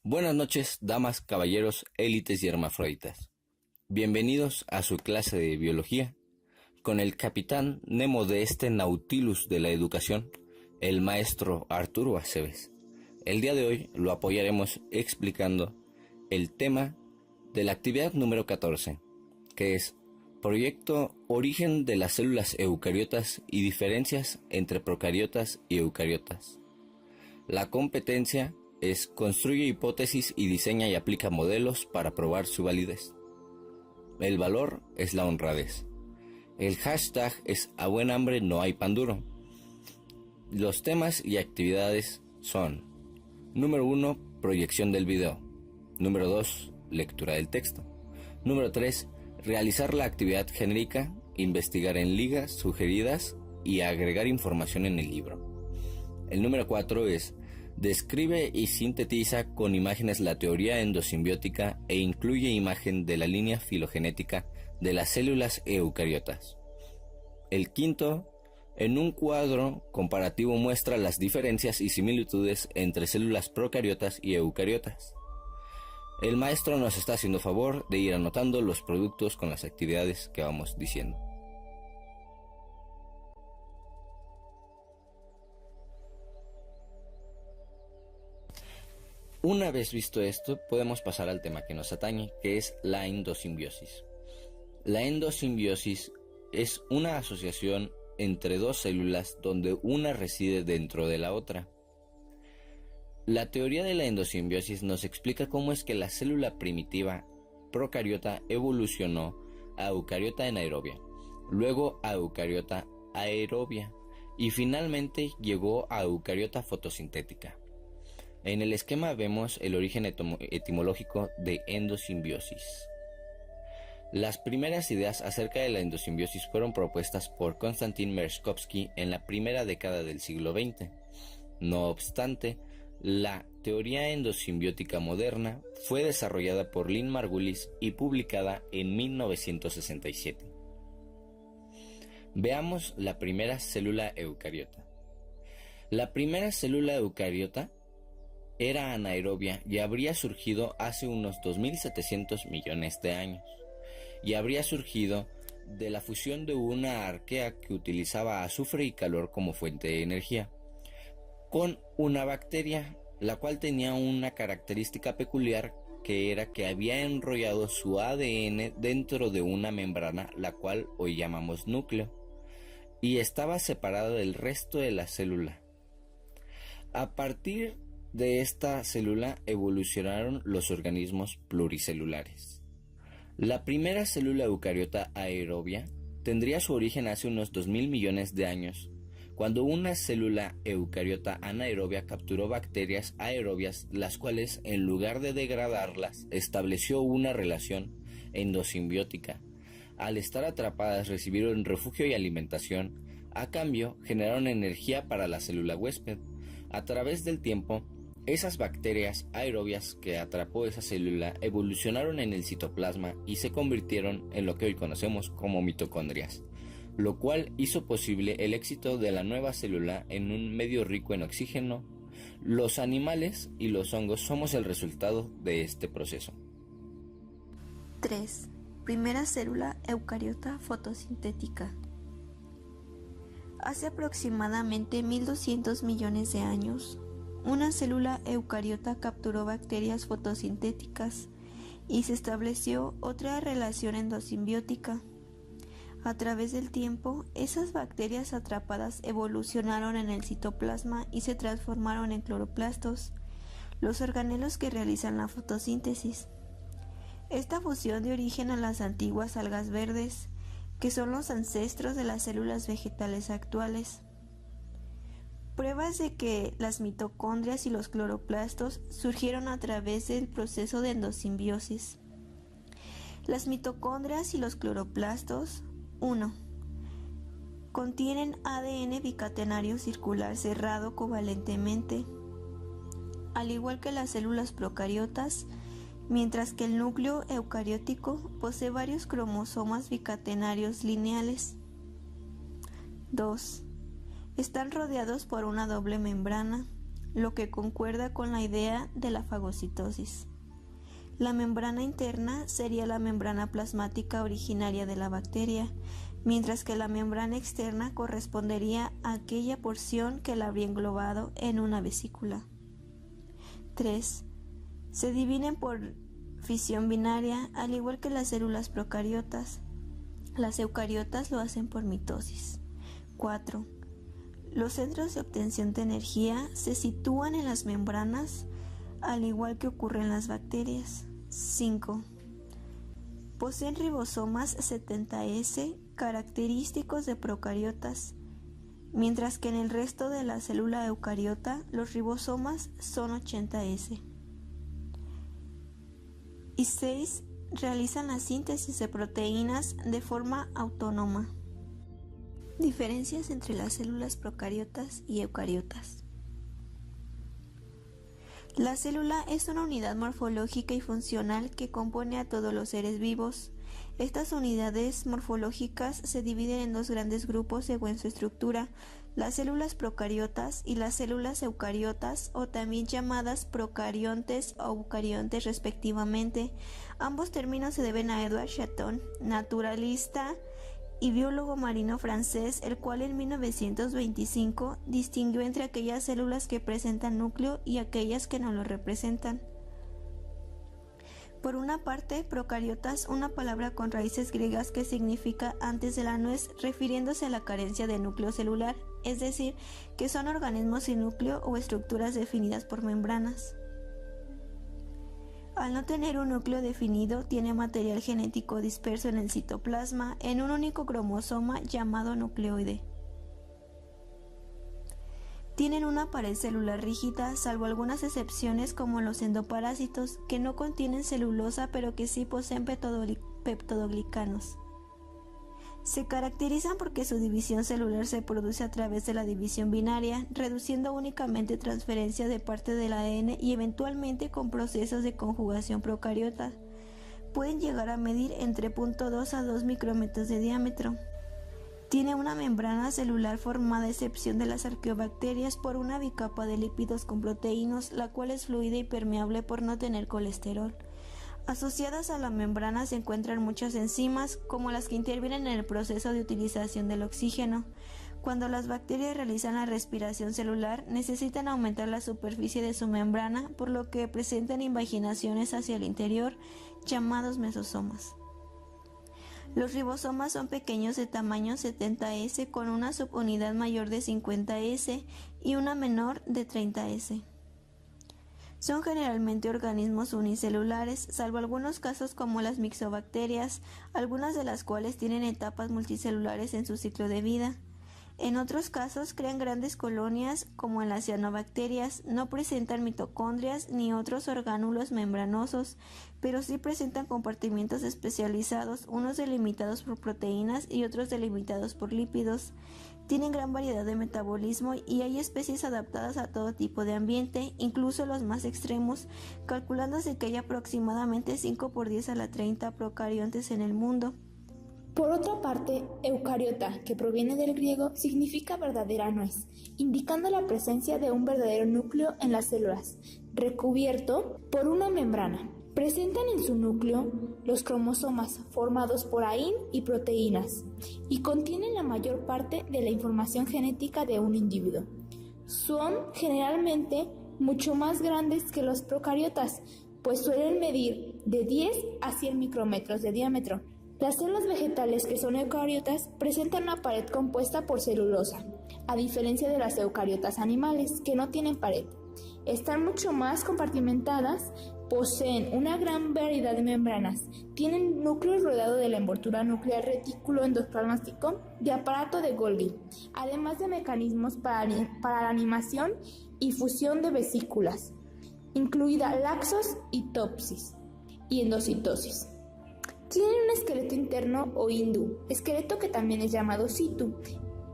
Buenas noches, damas, caballeros, élites y hermafroditas. Bienvenidos a su clase de biología con el capitán Nemo de este Nautilus de la educación, el maestro Arturo Aceves. El día de hoy lo apoyaremos explicando el tema de la actividad número 14, que es Proyecto Origen de las células eucariotas y diferencias entre procariotas y eucariotas. La competencia es construye hipótesis y diseña y aplica modelos para probar su validez. El valor es la honradez. El hashtag es a buen hambre no hay pan duro. Los temas y actividades son: número 1, proyección del video. Número 2, lectura del texto. Número 3, realizar la actividad genérica, investigar en ligas sugeridas y agregar información en el libro. El número 4 es describe y sintetiza con imágenes la teoría endosimbiótica e incluye imagen de la línea filogenética de las células eucariotas. El quinto, en un cuadro comparativo muestra las diferencias y similitudes entre células procariotas y eucariotas. El maestro nos está haciendo favor de ir anotando los productos con las actividades que vamos diciendo. Una vez visto esto, podemos pasar al tema que nos atañe, que es la endosimbiosis. La endosimbiosis es una asociación entre dos células donde una reside dentro de la otra. La teoría de la endosimbiosis nos explica cómo es que la célula primitiva procariota evolucionó a eucariota anaerobia, luego a eucariota aerobia y finalmente llegó a eucariota fotosintética. En el esquema vemos el origen etimológico de endosimbiosis. Las primeras ideas acerca de la endosimbiosis fueron propuestas por Konstantin Merezhkovsky en la primera década del siglo XX. No obstante, la teoría endosimbiótica moderna fue desarrollada por Lynn Margulis y publicada en 1967. Veamos la primera célula eucariota. La primera célula eucariota era anaerobia y habría surgido hace unos 2.700 millones de años, y habría surgido de la fusión de una arquea que utilizaba azufre y calor como fuente de energía, con una bacteria, la cual tenía una característica peculiar, que era que había enrollado su ADN dentro de una membrana, la cual hoy llamamos núcleo, y estaba separada del resto de la célula. A partir de esta célula evolucionaron los organismos pluricelulares. La primera célula eucariota aerobia tendría su origen hace unos 2.000 millones de años, cuando una célula eucariota anaerobia capturó bacterias aerobias, las cuales, en lugar de degradarlas, estableció una relación endosimbiótica. Al estar atrapadas, recibieron refugio y alimentación. A cambio, generaron energía para la célula huésped. A través del tiempo, esas bacterias aerobias que atrapó esa célula evolucionaron en el citoplasma y se convirtieron en lo que hoy conocemos como mitocondrias, lo cual hizo posible el éxito de la nueva célula en un medio rico en oxígeno. Los animales y los hongos somos el resultado de este proceso. 3. Primera célula eucariota fotosintética. Hace aproximadamente 1.200 millones de años, una célula eucariota capturó bacterias fotosintéticas y se estableció otra relación endosimbiótica. A través del tiempo, esas bacterias atrapadas evolucionaron en el citoplasma y se transformaron en cloroplastos, los organelos que realizan la fotosíntesis. Esta fusión dio origen a las antiguas algas verdes, que son los ancestros de las células vegetales actuales. Pruebas de que las mitocondrias y los cloroplastos surgieron a través del proceso de endosimbiosis. Las mitocondrias y los cloroplastos 1. Contienen ADN bicatenario circular cerrado covalentemente, al igual que las células procariotas, mientras que el núcleo eucariótico posee varios cromosomas bicatenarios lineales. 2. Están rodeados por una doble membrana, lo que concuerda con la idea de la fagocitosis. La membrana interna sería la membrana plasmática originaria de la bacteria, mientras que la membrana externa correspondería a aquella porción que la habría englobado en una vesícula. 3. Se dividen por fisión binaria, al igual que las células procariotas. Las eucariotas lo hacen por mitosis. 4. Los centros de obtención de energía se sitúan en las membranas, al igual que ocurre en las bacterias. 5. Poseen ribosomas 70S característicos de procariotas, mientras que en el resto de la célula eucariota los ribosomas son 80S. Y 6. Realizan la síntesis de proteínas de forma autónoma. Diferencias entre las células procariotas y eucariotas. La célula es una unidad morfológica y funcional que compone a todos los seres vivos. Estas unidades morfológicas se dividen en dos grandes grupos según su estructura: las células procariotas y las células eucariotas, o también llamadas procariontes o eucariontes respectivamente. Ambos términos se deben a Edward Chaton, naturalista y biólogo marino francés, el cual en 1925 distinguió entre aquellas células que presentan núcleo y aquellas que no lo representan. Por una parte, procariotas, una palabra con raíces griegas que significa antes de la nuez, refiriéndose a la carencia de núcleo celular, es decir, que son organismos sin núcleo o estructuras definidas por membranas. Al no tener un núcleo definido, tiene material genético disperso en el citoplasma en un único cromosoma llamado nucleoide. Tienen una pared celular rígida, salvo algunas excepciones como los endoparásitos, que no contienen celulosa pero que sí poseen peptoglicanos. Se caracterizan porque su división celular se produce a través de la división binaria, reduciendo únicamente transferencia de parte del ADN y eventualmente con procesos de conjugación procariota. Pueden llegar a medir entre 0.2 a 2 micrómetros de diámetro. Tiene una membrana celular formada, a excepción de las arqueobacterias, por una bicapa de lípidos con proteínas, la cual es fluida y permeable por no tener colesterol. Asociadas a la membrana se encuentran muchas enzimas, como las que intervienen en el proceso de utilización del oxígeno. Cuando las bacterias realizan la respiración celular, necesitan aumentar la superficie de su membrana, por lo que presentan invaginaciones hacia el interior, llamados mesosomas. Los ribosomas son pequeños de tamaño 70S con una subunidad mayor de 50S y una menor de 30S. Son generalmente organismos unicelulares, salvo algunos casos como las mixobacterias, algunas de las cuales tienen etapas multicelulares en su ciclo de vida. En otros casos crean grandes colonias, como en las cianobacterias. No presentan mitocondrias ni otros orgánulos membranosos, pero sí presentan compartimientos especializados, unos delimitados por proteínas y otros delimitados por lípidos. Tienen gran variedad de metabolismo y hay especies adaptadas a todo tipo de ambiente, incluso los más extremos, calculándose que hay aproximadamente 5 por 10 a la 30 procariontes en el mundo. Por otra parte, eucariota, que proviene del griego, significa verdadera nuez, indicando la presencia de un verdadero núcleo en las células, recubierto por una membrana. Presentan en su núcleo los cromosomas formados por AIN y proteínas y contienen la mayor parte de la información genética de un individuo. Son generalmente mucho más grandes que los procariotas, pues suelen medir de 10 a 100 micrómetros de diámetro. Las células vegetales que son eucariotas presentan una pared compuesta por celulosa, a diferencia de las eucariotas animales que no tienen pared. Están mucho más compartimentadas, poseen una gran variedad de membranas, tienen núcleos rodeados de la envoltura nuclear retículo endoplasmático y aparato de Golgi, además de mecanismos para la animación y fusión de vesículas, incluida laxos y endocitosis. Tienen un esqueleto interno o hindú, esqueleto que también es llamado situ.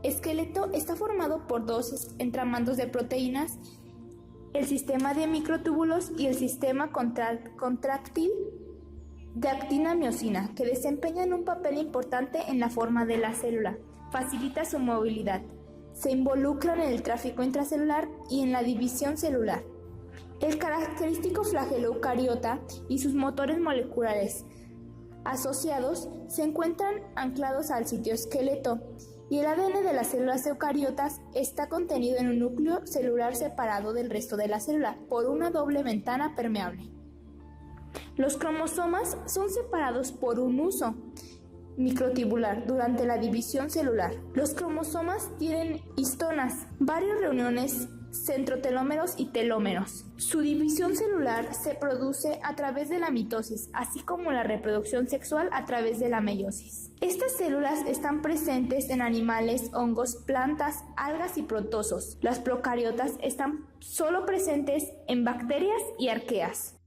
Esqueleto está formado por dos entramados de proteínas, el sistema de microtúbulos y el sistema contráctil de actina-miosina, que desempeñan un papel importante en la forma de la célula. Facilita su movilidad. se involucran en el tráfico intracelular y en la división celular. El característico flagelo eucariota y sus motores moleculares asociados se encuentran anclados al citoesqueleto, y el ADN de las células eucariotas está contenido en un núcleo celular separado del resto de la célula por una doble ventana permeable. Los cromosomas son separados por un uso microtubular durante la división celular. Los cromosomas tienen histonas, varias reuniones centrotelómeros y telómeros. Su división celular se produce a través de la mitosis, así como la reproducción sexual a través de la meiosis. Estas células están presentes en animales, hongos, plantas, algas y protozoos. Las procariotas están solo presentes en bacterias y arqueas.